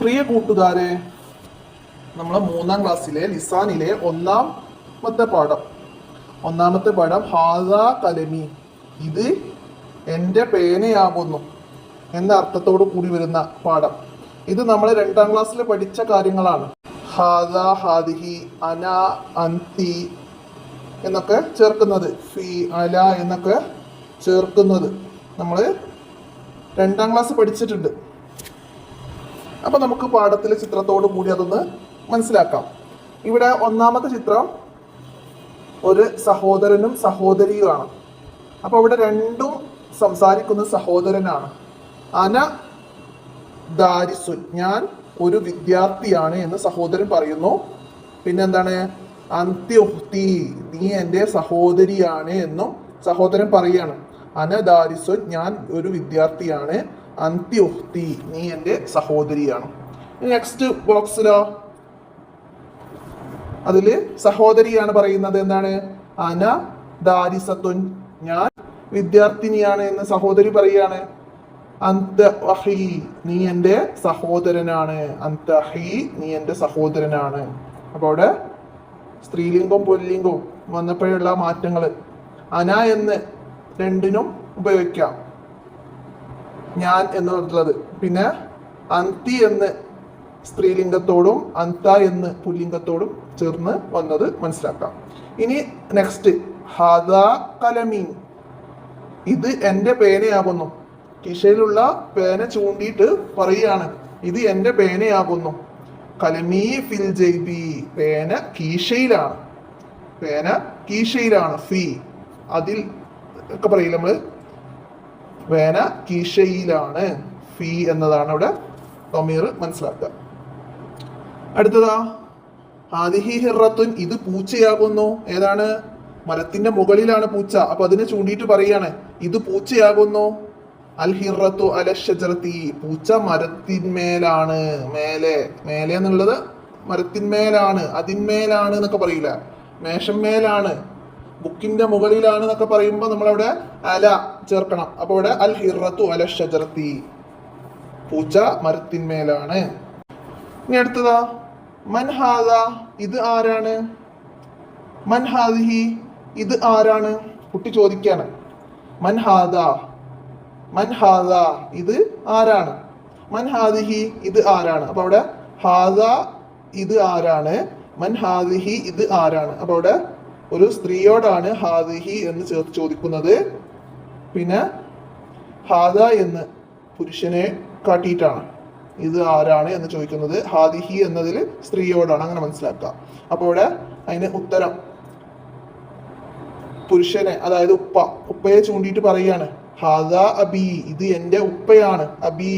പ്രിയ കൂട്ടുകാരെ, നമ്മളെ 3-ാം ക്ലാസ്സിലെ ലിസാനിലെ ഒന്നാമത്തെ പാഠം ഹാദാ കലമി, ഇത് എൻ്റെ പേനയാകുന്നു എന്ന അർത്ഥത്തോടു കൂടി വരുന്ന പാഠം. ഇത് നമ്മൾ 2-ാം ക്ലാസ്സിൽ പഠിച്ച കാര്യങ്ങളാണ്. ഹാദാ, ഹാദിഹി, അന, അന്തി എന്നൊക്കെ ചേർക്കുന്നത്, ഫി, അല എന്നൊക്കെ ചേർക്കുന്നത് നമ്മൾ 2-ാം ക്ലാസ് പഠിച്ചിട്ടുണ്ട്. അപ്പം നമുക്ക് പാഠത്തിലെ ചിത്രത്തോടു കൂടി അതൊന്ന് മനസ്സിലാക്കാം. ഇവിടെ ഒന്നാമത്തെ ചിത്രം ഒരു സഹോദരനും സഹോദരിയുമാണ്. അപ്പോൾ ഇവിടെ രണ്ടും സംസാരിക്കുന്ന സഹോദരനാണ്. അന ദാരിസുൻ, ഞാൻ ഒരു വിദ്യാർത്ഥിയാണ് എന്ന് സഹോദരൻ പറയുന്നു. പിന്നെന്താണ്, അന്ത്യുഹ്തി, നീ എൻ്റെ സഹോദരിയാണ് എന്നും സഹോദരൻ പറയുകയാണ്. അന ദാരിസുൻ, ഞാൻ ഒരു വിദ്യാർത്ഥിയാണ്. അന്ത്യുഹ്തി, നീ എൻ്റെ സഹോദരിയാണ്. നെക്സ്റ്റ് ബോക്സിലോ അതില് സഹോദരിയാണ് പറയുന്നത്. എന്താണ്, അന ദാരിസത്തുൻ, ഞാൻ വിദ്യാർത്ഥിനിയാണ് എന്ന് സഹോദരി പറയാണ്. അന്ത അഹി, നീ എൻ്റെ സഹോദരനാണ്. അന്ത അഹി, നീ എൻ്റെ സഹോദരനാണ്. അപ്പോൾ അവിടെ സ്ത്രീലിംഗവും പുല്ലിംഗവും വന്നപ്പോഴുള്ള മാറ്റങ്ങൾ. അന എന്ന് രണ്ടിനും ഉപയോഗിക്കാം, ഞാൻ എന്നുള്ളത്. പിന്നെ അന്തി എന്ന് സ്ത്രീലിംഗത്തോടും അന്ത എന്ന് പുല്ലിംഗത്തോടും ചേർന്ന് വന്നത് മനസ്സിലാക്കാം. ഇനി നെക്സ്റ്റ്, ഹാദാ കലമീൻ, ഇത് എൻ്റെ പേനയാകുന്നു. കിഷയിലുള്ള പേന ചൂണ്ടിയിട്ട് പറയുകയാണ്, ഇത് എൻ്റെ പേനയാകുന്നു. കലമീ ഫിൽ ജൈബി, പേന കീശയിലാണ്. പേന കീശയിലാണ്. ഫി, അതിൽ ഒക്കെ പറയില്ല നമ്മള്, പേന കീശയിലാണ്. ഫി എന്നതാണ് അവിടെ ضمീർ മനസ്സിലാക്കുക. അടുത്തതാ, ഹാദിഹി ഹിറത്തുൻ, ഇത് പൂച്ചയാകുന്നു. ഏതാണ്, മരത്തിന്റെ മുകളിലാണ് പൂച്ച. അപ്പൊ അതിനെ ചൂണ്ടിയിട്ട് പറയാണ്, ഇത് പൂച്ചയാകുന്നു. അൽ ഹിറത്തു അല ഷജറത്തി, പൂച്ച മരത്തിന്മേലാണ്. മേലെ, മേലെ എന്നുള്ളത് മരത്തിന്മേലാണ്, അതിന്മേലാണ് എന്നൊക്കെ പറയില്ല. മേശമേലാണ്, ബുക്കിന്റെ മുകളിലാണ് എന്നൊക്കെ പറയുമ്പോൾ നമ്മളവിടെ അല ചേർക്കണം. അപ്പൊ ഇവിടെ അൽ ഹിറത്തു അല ഷജറത്തി, പൂച്ച മരത്തിന്മേലാണ്. ഇനി അടുത്തതാ, മൻഹാദ, ഇത് ആരാണ്. മൻഹാദിഹി, ഇത് ആരാണ്. കുട്ടി ചോദിക്കാണ്, മൻഹാദ, മൻഹാദ, ഇത് ആരാണ്. മൻഹാദിഹി, ഇത് ആരാണ്. അപ്പൊ അവിടെ ഹാദ, ഇത് ആരാണ്. മൻഹാദിഹി, ഇത് ആരാണ്. അപ്പൊ അവിടെ ഒരു സ്ത്രീയോടാണ് ഹാദിഹി എന്ന് ചേർത്ത് ചോദിക്കുന്നത്. പിന്നെ ഹാദ എന്ന് പുരുഷനെ കാട്ടിയിട്ടാണ് ഇത് ആരാണ് എന്ന് ചോദിക്കുന്നത്. ഹാദിഹി എന്നതിൽ സ്ത്രീയോടാണ്, അങ്ങനെ മനസ്സിലാക്കുക. അപ്പോൾ ഇവിടെ അതിന് ഉത്തരം പുരുഷനെ, അതായത് ഉപ്പയെ ചൂണ്ടിയിട്ട് പറയുകയാണ്. ഹാദ അബി, ഇത് എൻ്റെ ഉപ്പയാണ്. അബി,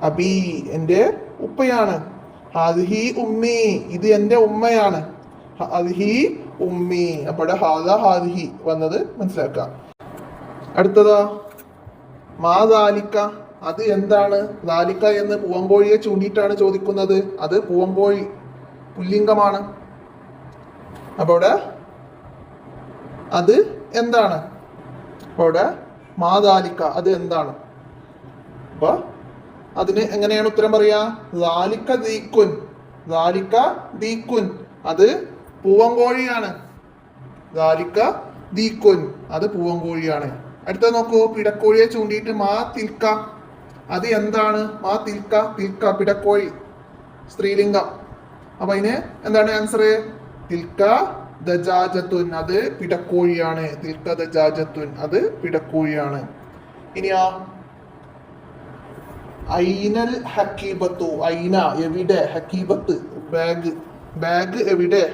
അബി, എൻ്റെ ഉപ്പയാണ്. ഹാദിഹി ഉമ്മി, ഇത് എൻ്റെ ഉമ്മയാണ്. ഹാദിഹി ഉമ്മി. അപ്പോൾ ഹാദ ഹാദിഹി വന്നത് മനസ്സിലാക്കുക. അടുത്തതാ, മാ ദാലിക്ക, അത് എന്താണ്. ദാലിക്ക എന്ന് പൂവങ്കോഴിയെ ചൂണ്ടിയിട്ടാണ് ചോദിക്കുന്നത്. അത് പൂവങ്കോഴി പുല്ലിംഗമാണ്. അപ്പൊ അവിടെ അത് എന്താണ്. അപ്പൊ അവിടെ മാ ദാലിക്ക, അത് എന്താണ്. അപ്പൊ അതിന് എങ്ങനെയാണ് ഉത്തരം പറയാ. ദാലിക്ക ദീക്കുൻ, ദാലിക്ക ദീക്കുൻ, അത് പൂവങ്കോഴിയാണ്. ദാലിക്ക ദീക്കുൻ, അത് പൂവങ്കോഴിയാണ്. അടുത്ത നോക്കൂ, പിടക്കോഴിയെ ചൂണ്ടിയിട്ട് മാ തിൽക്ക, അത് എന്താണ്. മാ തിൽക്ക, തിൽക്ക പിടക്കോഴി സ്ത്രീലിംഗം. അപ്പൊ അതിന് എന്താണ് ആൻസർ. തിൽക്ക ദജാജത്തുൻ, അത് പിടക്കോഴിയാണ്. തിൽക്ക ദജാജത്തുൻ, അത് പിടക്കോഴിയാണ്. ഇനിയാ, ഐനൽ ഹക്കീബത്തു, ഐന എവിടെ. ഹക്കീബത്ത് ബാഗ്, ബാഗ് എവിടെ.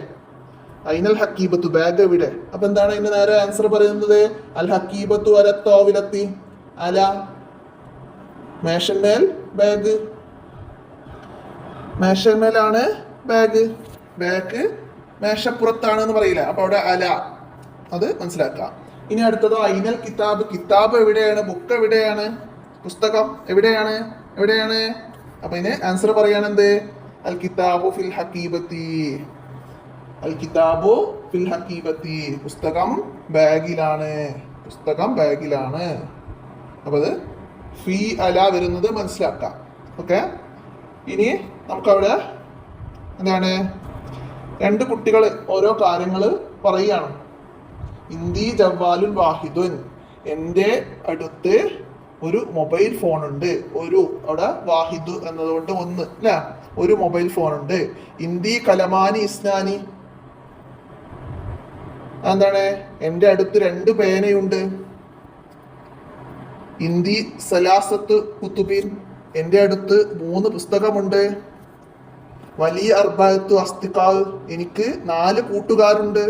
ഐനൽ ഹക്കീബത്തു, ബാഗ് എവിടെ. അപ്പൊ എന്താണ് അതിന്റെ നേരെ ആൻസർ പറയുന്നത്. അൽ ഹക്കീബത്തു അല തോവിലത്തി, അല മേശന്മേൽ ബാഗ്, മേശന്മേലാണ് ബാഗ്. ബാഗ് മേശപ്പുറത്താണ് എന്ന് പറയില്ല. അപ്പൊ അവിടെ അല, അത് മനസ്സിലാക്കാം. ഇനി അടുത്തതോ, ഐനൽ കിതാബ്, കിതാബ് എവിടെയാണ്. ബുക്ക് എവിടെയാണ്. പുസ്തകം എവിടെയാണ്, എവിടെയാണ്. അപ്പൊ ഇതിന് ആൻസർ പറയാനെന്ത്. അൽ കിതാബു ഫിൽ ഹക്കീബത്തി, അൽ കിതാബു ഫിൽ ഹക്കീബത്തി, പുസ്തകം ബാഗിലാണ്, പുസ്തകം ബാഗിലാണ്. അപ്പൊ അത് ഫീ അല വരുന്നത് മനസ്സിലാക്കാം. ഓക്കെ. ഇനി നമുക്കവിടെ എന്താണ് രണ്ട് കുട്ടികൾ ഓരോ കാര്യങ്ങൾ പറയുകയാണ്. ഇന്ദി ജവ്വാലുൻ വാഹിദുൻ, എൻ്റെ അടുത്ത് ഒരു മൊബൈൽ ഫോൺ ഉണ്ട്. ഒരു അവിടെ വാഹിദു എന്നതുകൊണ്ട് ഒന്ന് അല്ല, ഒരു മൊബൈൽ ഫോൺ ഉണ്ട്. ഇന്ദി കലമാനി ഇസ്നാനി, എന്താണ് എൻ്റെ അടുത്ത് 2 പേനയുണ്ട്. ഇന്ദി സലാസത്ത് കുത്തുബിൻ, എൻ്റെ അടുത്ത് 3 പുസ്തകമുണ്ട്. വലിയ അർബഅത്തു അസ്തിഖാവ്, എനിക്ക് 4 കൂട്ടുകാരുണ്ട്.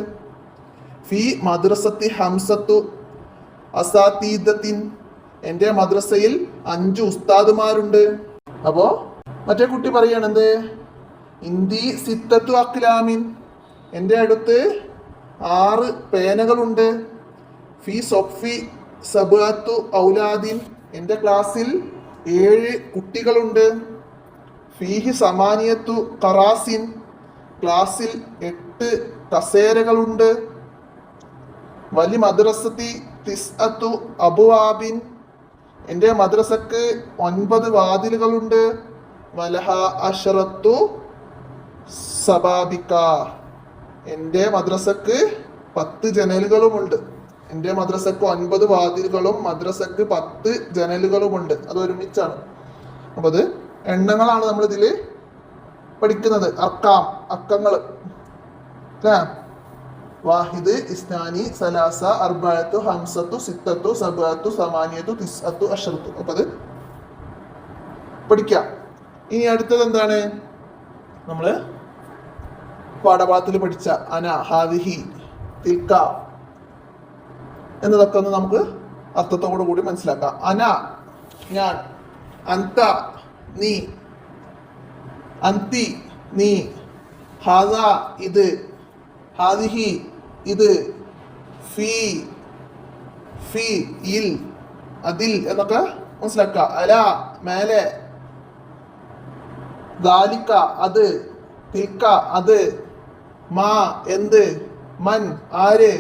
ഫി മദ്രസത്തി ഹംസത്തു അസാതീദത്തിൻ, എൻ്റെ മദ്രസയിൽ 5 ഉസ്താദുമാരുണ്ട്. അപ്പോ മറ്റേ കുട്ടി പറയാണ് എന്ത്, ഇന്ദി സിത്തത്തു അക്ലാമിൻ, എൻ്റെ അടുത്ത് 6 പേനകളുണ്ട്. ഫി സൊഫി സബഅത്തു ഔലാദിൻ, എൻ്റെ ക്ലാസ്സിൽ 7 കുട്ടികളുണ്ട്. ഫീഹി സമാനിയത്തു ഖറാസിൻ, ക്ലാസ്സിൽ 8 കസേരകളുണ്ട്. വലി മദ്രസത്തി തിസ്അത്തു അബ്വാബിൻ, എൻ്റെ മദ്രസക്ക് 9 വാതിലുകളുണ്ട്. വലഹ അശറത്തു സബാബിക, എൻ്റെ മദ്രസക്ക് 10 ജനലുകളുമുണ്ട്. എൻ്റെ മദ്രസക്ക് 9 വാതിലുകളും മദ്രസക്ക് 10 ജനലുകളുമുണ്ട്. അത് ഒരുമിച്ചാണ്. അപ്പൊ അത് എണ്ണങ്ങളാണ് നമ്മൾ ഇതിൽ പഠിക്കുന്നത്. അർക്കാം, അക്കങ്ങൾ. വാഹിദ്, ഇസ്നാനി, സലാസ, അർബഅത്തു, ഹംസത്തു, സിത്തത്തു, സബഅത്തു, സമാനിയത്തു, തിസ്അത്തു, അശറത്തു. അപ്പൊ അത് പഠിക്കാം. ഇനി അടുത്തത് എന്താണ്, നമ്മള് പാഠഭാഗത്തിൽ പഠിച്ച അന, ഹാദിഹി, തിൽക്ക എന്നതൊക്കെ ഒന്ന് നമുക്ക് അർത്ഥത്തോടു കൂടി മനസ്സിലാക്കാം. അന ഞാൻ, അന്ത നീ, അന്തി നീ, ഹാദ ഇത്, ഹാദിഹി ഇത്, ഫീ ഫീ ഇൽ അതിൽ എന്നൊക്കെ മനസ്സിലാക്കുക. അല മേലെ, ദാലിക്ക അത്, തിൽക്ക അത്, മാ എന്ത്, മൻ ആര്,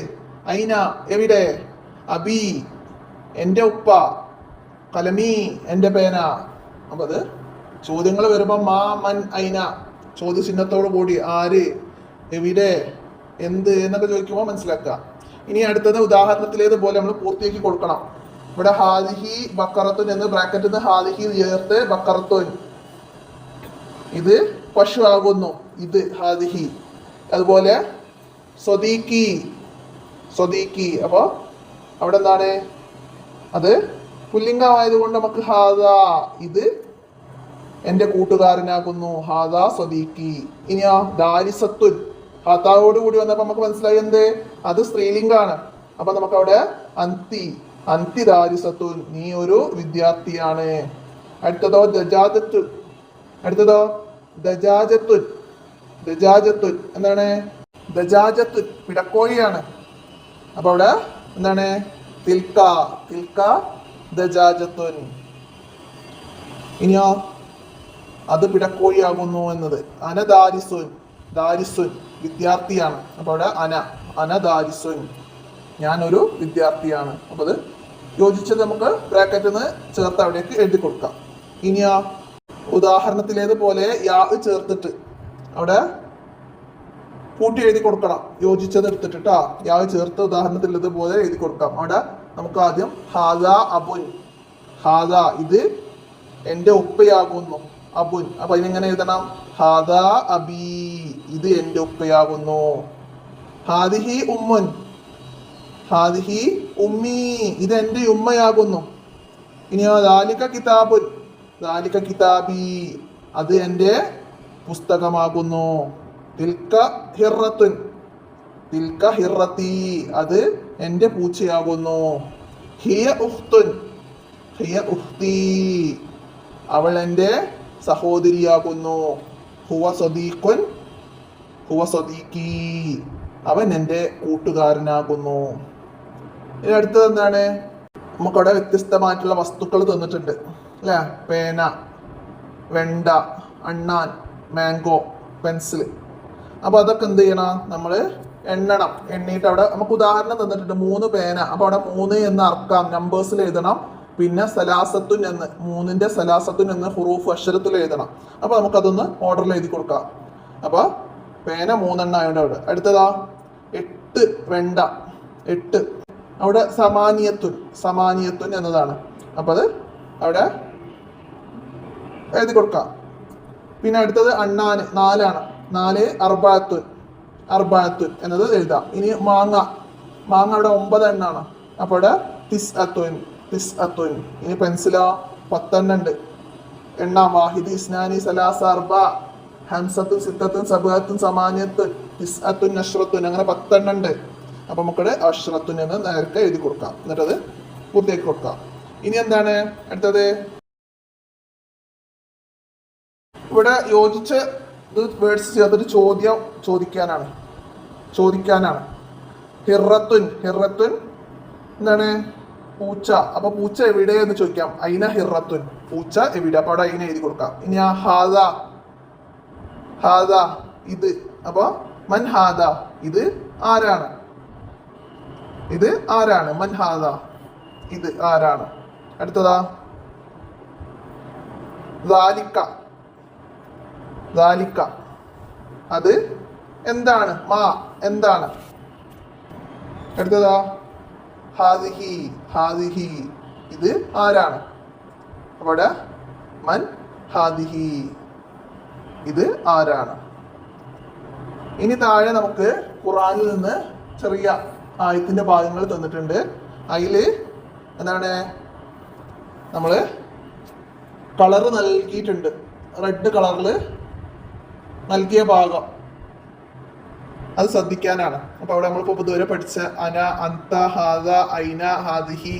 ഐന എവിടെ, അബി എൻ്റെ ഉപ്പ, കലമി എൻ്റെ പേന. അപ്പൊ അത് ചോദ്യങ്ങൾ വരുമ്പോൾ മാ മൻ ഐന ചോദ്യചിഹ്നത്തോടു കൂടി ആര്, എവിടെ, എന്ത് എന്നൊക്കെ ചോദിക്കുമ്പോൾ മനസ്സിലാക്കുക. ഇനി അടുത്തത് ഉദാഹരണത്തിലേതുപോലെ നമ്മൾ പൂർത്തിയാക്കി കൊടുക്കണം. ഇവിടെ ഹാദിഹി ബക്കറത്തുൻ എന്ന് ബ്രാക്കറ്റിൽ നിന്ന് ഹാദിഹി ചേർത്ത് ബക്കറത്തുൻ, ഇത് പശു ആകുന്നു, ഇത് ഹാദിഹി. അതുപോലെ സ്വദീഖി, സ്വദീഖി. അപ്പോ അവിടെ എന്താണ്, അത് പുല്ലിംഗമായതുകൊണ്ട് നമുക്ക് ഹാദ ഇത് എൻ്റെ കൂട്ടുകാരനാകുന്നു, ഹാദ സ്വദീഖി. ഇനിയോ ദാരിസത്തുൻ, ഹാത്താവോട് കൂടി വന്നപ്പോൾ നമുക്ക് മനസ്സിലായി എന്ത്, അത് സ്ത്രീലിംഗാണ്. അപ്പൊ നമുക്ക് അവിടെ അന്തി, അന്തി ദാരിസത്തുൻ, നീ ഒരു വിദ്യാർത്ഥിയാണ്. അടുത്തതോ ദജാജത്തുൻ, അടുത്തതോ ദജാജത്തുൻ, ദജാജത്തുൻ എന്താണ്, ദജാജത്തുൻ പിടക്കോഴിയാണ്. അപ്പൊ അവിടെ എന്താണ്, തിൽക്ക, തിൽക്ക ദജാജത്തുൻ. ഇനിയോ അത് പിടക്കോഴിയാകുന്നു എന്നത്. അന ദാരിസുൻ, ദാരിസുൻ വിദ്യാർത്ഥിയാണ്. അപ്പൊ അവിടെ അന, അന ദാരിസുൻ ഞാനൊരു വിദ്യാർത്ഥിയാണ്. അപ്പൊ അത് യോജിച്ചത് നമുക്ക് ബ്രാക്കറ്റിൽ നിന്ന് ചേർത്ത് അവിടേക്ക് എഴുതി കൊടുക്കാം. ഇനിയോ ഉദാഹരണത്തിലേതുപോലെ യാ ചേർത്തിട്ട് അവിടെ കൂട്ടി എഴുതി കൊടുക്കണം. യോജിച്ചത് എടുത്തിട്ട് ട്ടാ, യാ ചേർത്ത് ഉദാഹരണത്തിലേതുപോലെ എഴുതി കൊടുക്കാം. അവിടെ നമുക്ക് ആദ്യം ഹാദ അബുൻ, ഹാദ ഇത് എൻ്റെ ഉപ്പയാകുന്നു, അബുൻ. അപ്പൊ അതിനെങ്ങനെ എഴുതണം, ഹാദ അബി ഇത് എൻ്റെ ഉപ്പയാകുന്നു. ഹാദിഹി ഉമ്മുൻ, ഹാദിഹി ഉമ്മി ഇത് എൻ്റെ ഉമ്മയാകുന്നു. ഇനിയോ ദാലിക കിതാബുൻ, ദാലിക കിതാബി അത് എൻ്റെ പുസ്തകമാകുന്നു. തിൽക്ക ഹിറത്തുൻ, തിൽക്ക ഹിറത്തി അത് എൻ്റെ പൂച്ചയാകുന്നു. ഹിയ ഉഖ്തുൻ, ഹിയ ഉഖ്തി അവൾ എൻ്റെ സഹോദരിയാകുന്നു. ഹുവ സദീഖുൻ, ഹുവ സദീഖി അവൻ എൻ്റെ കൂട്ടുകാരനാകുന്നു. ഇനി അടുത്തത് എന്താണ്, നമുക്കവിടെ വ്യത്യസ്തമായിട്ടുള്ള വസ്തുക്കൾ തന്നിട്ടുണ്ട് അല്ലേ. പേന, വെണ്ട, അണ്ണാൻ, മാംഗോ, പെൻസിൽ. അപ്പൊ അതൊക്കെ എന്ത് ചെയ്യണം, നമ്മൾ എണ്ണണം. എണ്ണിയിട്ട് അവിടെ നമുക്ക് ഉദാഹരണം തന്നിട്ടുണ്ട് 3 പേന. അപ്പൊ അവിടെ 3 എന്ന് അർക്കാം നമ്പേഴ്സിൽ എഴുതണം. പിന്നെ സലാസത്തുൻ എന്ന് 3ന്റെ സലാസത്തുൻ എന്ന് ഹുറൂഫ് അക്ഷരത്തിൽ എഴുതണം. അപ്പൊ നമുക്കതൊന്ന് ഓർഡറിൽ എഴുതി കൊടുക്കാം. അപ്പൊ പേന 3 ആയതുകൊണ്ട് അവിടെ അടുത്തതാ 8 വെണ്ട 8 അവിടെ സമാനിയത്തുൻ എന്നതാണ്. അപ്പൊ അത് അവിടെ എഴുതി കൊടുക്കാം. പിന്നെ അടുത്തത് അണ്ണാന് 4 ആണ്. 4 അർബാത്തുൻ എന്നത് എഴുതാം. ഇനി മാങ്ങ അവിടെ 9 എണ്ണാണ്. അപ്പൊ അവിടെ തിസ്അത്തുൻ. ഇനി പെൻസിലോ 10 ഉണ്ട്. എണ്ണാം വാഹിദ് ഇസ്നാനി സലാസ അർബ ഹംസത്തുൻ സിത്തത്തുൻ സബഅത്തുൻ സമാനിയത്തുൻ തിസ്അത്തുൻ അശ്റത്തുൻ അങ്ങനെ 10 ഉണ്ട്. അപ്പൊ നമുക്കിവിടെ അശ്റത്തുൻ എന്ന് നേരത്തെ എഴുതി കൊടുക്കാം. എന്നിട്ടത് പൂർത്തിയാക്കി കൊടുക്കാം. ഇനി എന്താണ് അടുത്തത്? ഇവിടെ യോജിച്ച വേർഡ്സ് ചേർത്തിട്ട് ചോദിക്കാനാണ്. ഹിറത്തുൻ എന്താണ്? പൂച്ച. അപ്പൊ പൂച്ച എവിടെ എന്ന് ചോദിക്കാം. അയിന ഹിറത്തുൻ, പൂച്ച എവിടെ? അപ്പൊ അവിടെ അയിന എഴുതി കൊടുക്കാം. ഇനി ആ ഹാദ ഇത്. അപ്പൊ മൻ ഹാദ ഇത് ആരാണ്? മൻ ഹാദ ഇത് ആരാണ്? അടുത്തതാ ദാലിക്ക അത് എന്താണ്? എന്താണ്? അടുത്തതാ ഹാദിഹി ഇത് ആരാണ്? അവിടെ മൻ ഹാദിഹി ഇത് ആരാണ്? ഇനി താഴെ നമുക്ക് ഖുർആനിൽ നിന്ന് ചെറിയ ആയത്തിന്റെ ഭാഗങ്ങൾ തന്നിട്ടുണ്ട്. അതില് എന്താണ് നമ്മള് കളറ് നൽകിയിട്ടുണ്ട്. റെഡ് കളറിൽ നൽകിയ ഭാഗം അത് ശ്രദ്ധിക്കാനാണ്. അപ്പൊ അവിടെ നമ്മളിപ്പോ ഇതുവരെ പഠിച്ച അന, അന്ത, ഹാദ, ഐന, ഹാദിഹി,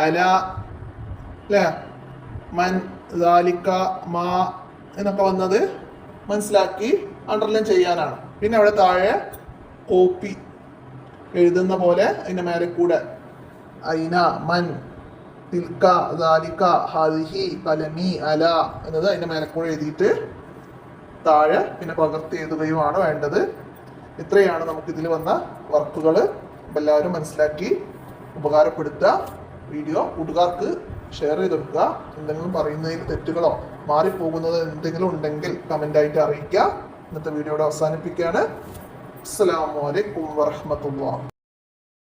അല, അല്ലേ, മൻ, ദാലിക്ക, മാ എന്നൊക്കെ വന്നത് മനസ്സിലാക്കി അണ്ടർലൈൻ ചെയ്യാനാണ്. പിന്നെ അവിടെ താഴെ കോപ്പി എഴുതുന്ന പോലെ അതിന്റെ മേലെ കൂടെ ഐന, മൻ, തിൽക്ക, ദാലിക്ക, ഹാദിഹി, കലമി, അല എന്നത് അതിന്റെ മേലെ കൂടെ എഴുതിയിട്ട് താഴെ പിന്നെ പകർത്തി എഴുതുകയുമാണ് വേണ്ടത്. ഇത്രയാണ് നമുക്ക് ഇതിൽ വന്ന വർക്കുകൾ. എല്ലാവരും മനസ്സിലാക്കി ഉപകാരപ്പെടുത്തുക. വീഡിയോ കൂട്ടുകാർക്ക് ഷെയർ ചെയ്ത് കൊടുക്കുക. എന്തെങ്കിലും പറയുന്നതിൽ തെറ്റുകളോ മാറിപ്പോകുന്നത് എന്തെങ്കിലും ഉണ്ടെങ്കിൽ കമൻ്റായിട്ട് അറിയിക്കുക. ഇന്നത്തെ വീഡിയോയുടെ അവസാനിപ്പിക്കുകയാണ്. അസ്സലാമു അലൈക്കും വറഹ്മത്തുള്ളാഹി.